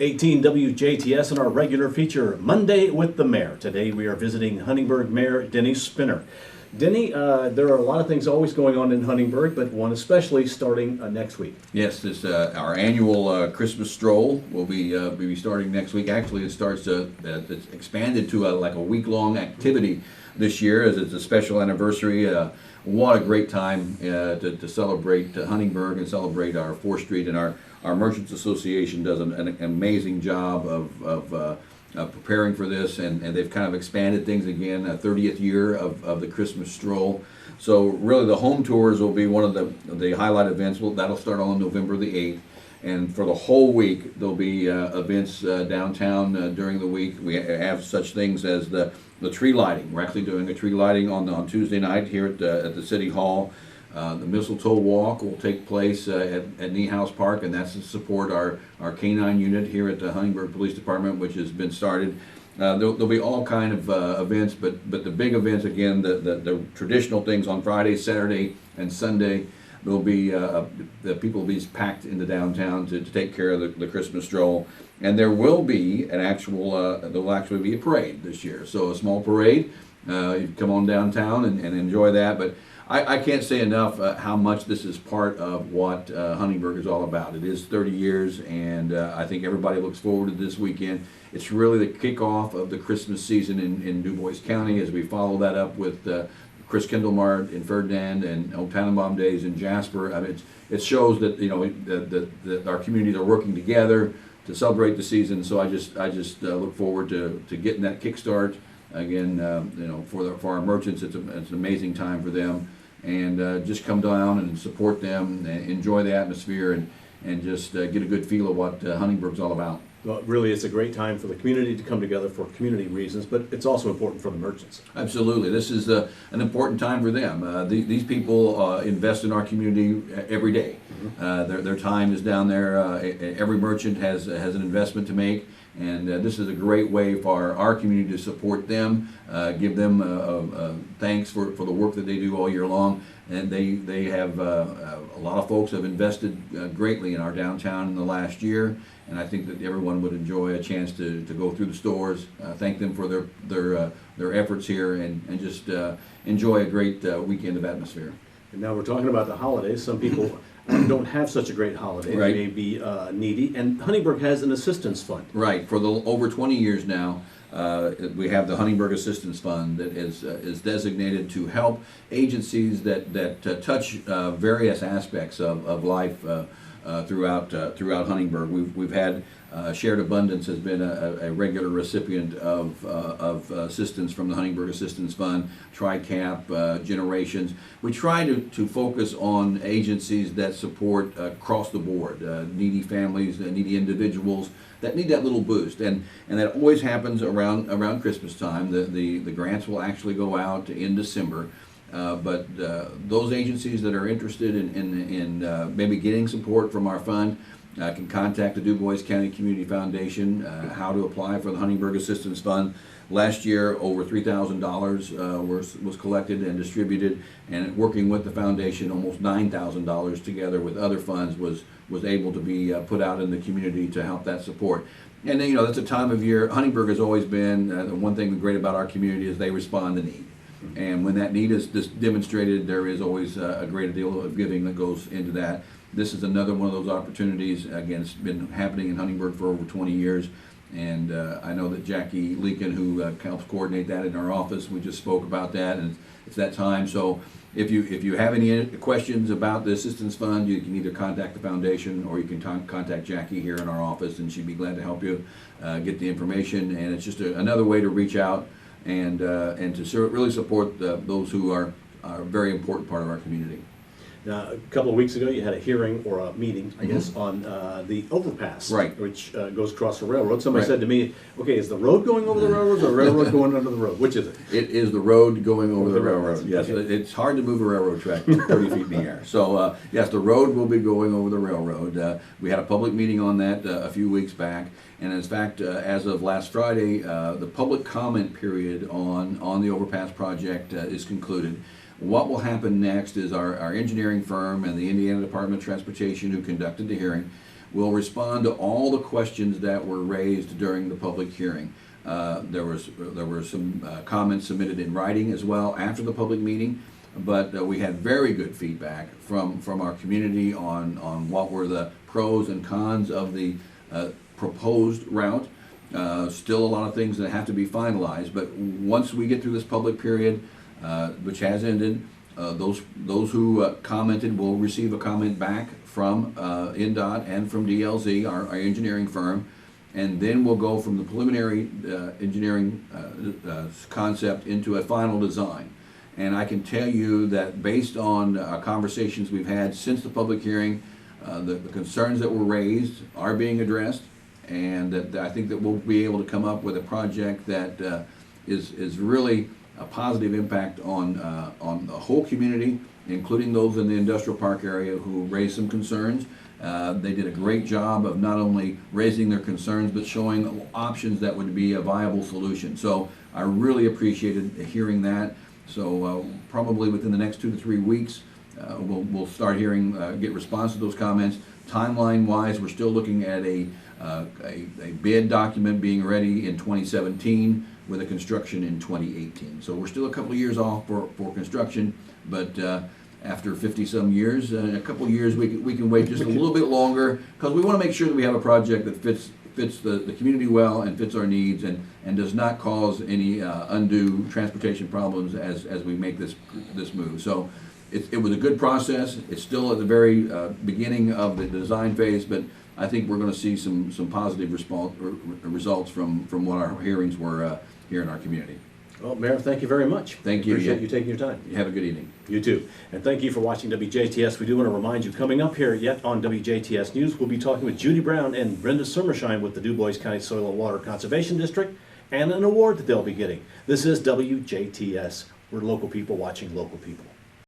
18 WJTS and our regular feature, Monday with the Mayor. Today we are visiting Huntingburg Mayor Denny Spinner. Denny, there are a lot of things always going on in Huntingburg, but one especially starting next week. Yes, this our annual Christmas stroll will be starting next week. Actually, it starts it's expanded to like a week-long activity this year, as it's a special anniversary. What a great time to celebrate Huntingburg and celebrate our 4th Street, and our Merchants Association does an amazing job of preparing for this, and they've kind of expanded things again, a 30th year of the Christmas stroll. So really the home tours will be one of the highlight events. That'll start on November the 8th. And for the whole week, there'll be events downtown during the week. We have such things as the tree lighting. We're actually doing a tree lighting on Tuesday night here at the City Hall. The mistletoe walk will take place at Niehaus Park, and that's to support our K-9 unit here at the Huntingburg Police Department, which has been started. There'll be all kind of events, but the big events, again, the traditional things on Friday, Saturday, and Sunday. There'll be the people will be packed into downtown to take care of the Christmas stroll, and there will be there'll actually be a parade this year. So a small parade. You come on downtown and enjoy that, but I can't say enough how much this is part of what Huntingburg is all about. It is 30 years, and I think everybody looks forward to this weekend. It's really the kickoff of the Christmas season in Du Bois County, as we follow that up with Chris Kindlemart in Ferdinand and Old Tannenbaum Days in Jasper. I mean, it shows that that our communities are working together to celebrate the season. So I just look forward to getting that kickstart again. For our merchants, it's an amazing time for them. And just come down and support them, and enjoy the atmosphere, and just get a good feel of what Huntingburg's all about. Well, really, it's a great time for the community to come together for community reasons, but it's also important for the merchants. Absolutely. This is an important time for them. These people invest in our community every day. Their time is down there. Every merchant has an investment to make. And this is a great way for our community to support them, give them thanks for the work that they do all year long. And they have a lot of folks have invested greatly in our downtown in the last year. And I think that everyone would enjoy a chance to go through the stores, thank them for their efforts here, and just enjoy a great weekend of atmosphere. And now we're talking about the holidays. Some people don't have such a great holiday. Right. They may be needy, and Huntingburg has an assistance fund. Right. For over 20 years now, we have the Huntingburg Assistance Fund that is designated to help agencies that touch various aspects of life throughout Huntingburg. We've had Shared Abundance has been a regular recipient of assistance from the Huntingburg Assistance Fund, TRICAP, Generations. We try to focus on agencies that support across the board, needy families, needy individuals that need that little boost, and that always happens around Christmas time. The grants will actually go out in December. But those agencies that are interested in maybe getting support from our fund can contact the Du Bois County Community Foundation. How to apply for the Huntingburg Assistance Fund. Last year, over $3,000 was collected and distributed, and working with the foundation, almost $9,000 together with other funds was able to be put out in the community to help that support. And then, that's a time of year. Huntingburg has always been the one thing great about our community is they respond to need. And when that need is demonstrated, there is always a great deal of giving that goes into that. This is another one of those opportunities. Again, it's been happening in Huntingburg for over 20 years. And I know that Jackie Leakin, who helps coordinate that in our office, we just spoke about that, and it's that time. So if you have any questions about the Assistance Fund, you can either contact the foundation or you can contact Jackie here in our office, and she'd be glad to help you get the information. And it's just another way to reach out and to really support those who are a very important part of our community. Now, a couple of weeks ago, you had a hearing or a meeting, I guess, on the overpass, right, which goes across the railroad. Somebody said to me, "Okay, is the road going over the railroad, or the railroad going under the road? Which is it?" It is the road going over the railroad. Yes, okay. It's hard to move a railroad track 30 feet in the air. So yes, the road will be going over the railroad. We had a public meeting on that a few weeks back, and in fact, as of last Friday, the public comment period on the overpass project is concluded. What will happen next is our engineering firm and the Indiana Department of Transportation, who conducted the hearing, will respond to all the questions that were raised during the public hearing. There were some comments submitted in writing as well after the public meeting, but we had very good feedback from our community on what were the pros and cons of the proposed route. Still a lot of things that have to be finalized, but once we get through this public period, which has ended, those who commented will receive a comment back from NDOT and from DLZ, our engineering firm, and then we'll go from the preliminary engineering concept into a final design. And I can tell you that based on conversations we've had since the public hearing, the concerns that were raised are being addressed, and that I think that we'll be able to come up with a project that is really a positive impact on the whole community, including those in the industrial park area who raised some concerns. They did a great job of not only raising their concerns, but showing options that would be a viable solution. So I really appreciated hearing that. So probably within the next 2 to 3 weeks, we'll start hearing, get response to those comments. Timeline-wise, we're still looking at a bid document being ready in 2017 with a construction in 2018. So we're still a couple of years off for construction, but after 50-some years, in a couple of years we can wait just a little bit longer, because we want to make sure that we have a project that fits the community well and fits our needs and does not cause any undue transportation problems as we make this move. So it was a good process. It's still at the very beginning of the design phase, but I think we're going to see some positive results from what our hearings were here in our community. Well, Mayor, thank you very much. Thank you. Appreciate you taking your time. You have a good evening. You too. And thank you for watching WJTS. We do want to remind you, coming up here yet on WJTS News, we'll be talking with Judy Brown and Brenda Summersheim with the DuBois County Soil and Water Conservation District, and an award that they'll be getting. This is WJTS. We're local people watching local people.